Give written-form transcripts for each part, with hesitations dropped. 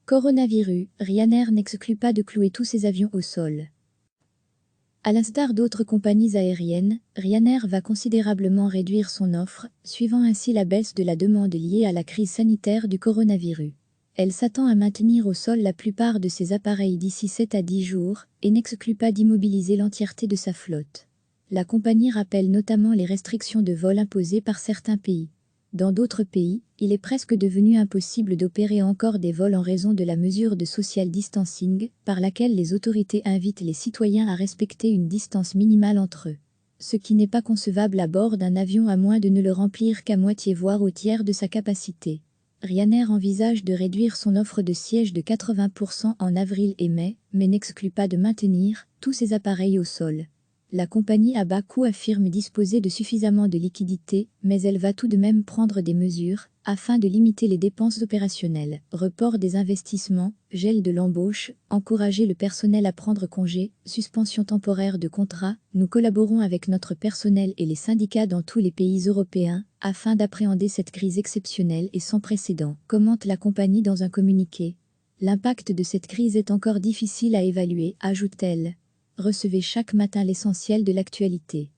Coronavirus, Ryanair n'exclut pas de clouer tous ses avions au sol. À l'instar d'autres compagnies aériennes, Ryanair va considérablement réduire son offre, suivant ainsi la baisse de la demande liée à la crise sanitaire du coronavirus. Elle s'attend à maintenir au sol la plupart de ses appareils d'ici 7 à 10 jours et n'exclut pas d'immobiliser l'entièreté de sa flotte. La compagnie rappelle notamment les restrictions de vol imposées par certains pays. Dans d'autres pays, il est presque devenu impossible d'opérer encore des vols en raison de la mesure de social distancing, par laquelle les autorités invitent les citoyens à respecter une distance minimale entre eux. Ce qui n'est pas concevable à bord d'un avion à moins de ne le remplir qu'à moitié voire au tiers de sa capacité. Ryanair envisage de réduire son offre de sièges de 80% en avril et mai, mais n'exclut pas de maintenir tous ses appareils au sol. La compagnie à bas coût affirme disposer de suffisamment de liquidités, mais elle va tout de même prendre des mesures afin de limiter les dépenses opérationnelles. Report des investissements, gel de l'embauche, encourager le personnel à prendre congé, suspension temporaire de contrats. Nous collaborons avec notre personnel et les syndicats dans tous les pays européens afin d'appréhender cette crise exceptionnelle et sans précédent, commente la compagnie dans un communiqué. L'impact de cette crise est encore difficile à évaluer, ajoute-t-elle. Recevez chaque matin l'essentiel de l'actualité.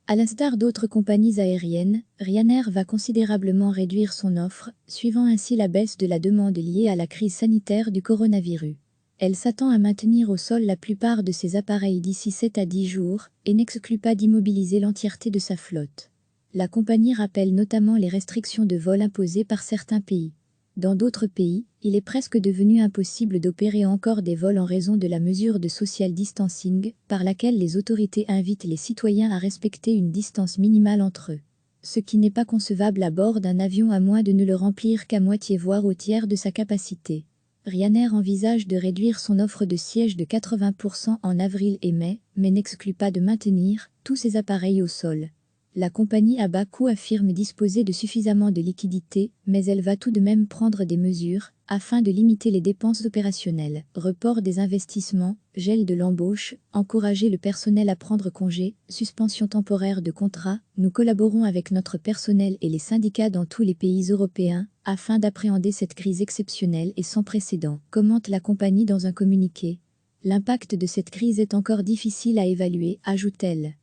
À l'instar d'autres compagnies aériennes, Ryanair va considérablement réduire son offre, suivant ainsi la baisse de la demande liée à la crise sanitaire du coronavirus. Elle s'attend à maintenir au sol la plupart de ses appareils d'ici 7 à 10 jours et n'exclut pas d'immobiliser l'entièreté de sa flotte. La compagnie rappelle notamment les restrictions de vol imposées par certains pays. Dans d'autres pays, il est presque devenu impossible d'opérer encore des vols en raison de la mesure de social distancing, par laquelle les autorités invitent les citoyens à respecter une distance minimale entre eux. Ce qui n'est pas concevable à bord d'un avion à moins de ne le remplir qu'à moitié voire au tiers de sa capacité. Ryanair envisage de réduire son offre de sièges de 80% en avril et mai, mais n'exclut pas de maintenir tous ses appareils au sol. La compagnie à bas coût affirme disposer de suffisamment de liquidités, mais elle va tout de même prendre des mesures afin de limiter les dépenses opérationnelles. Report des investissements, gel de l'embauche, encourager le personnel à prendre congé, suspension temporaire de contrats. Nous collaborons avec notre personnel et les syndicats dans tous les pays européens afin d'appréhender cette crise exceptionnelle et sans précédent, commente la compagnie dans un communiqué. L'impact de cette crise est encore difficile à évaluer, ajoute-t-elle.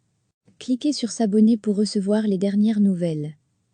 Cliquez sur s'abonner pour recevoir les dernières nouvelles.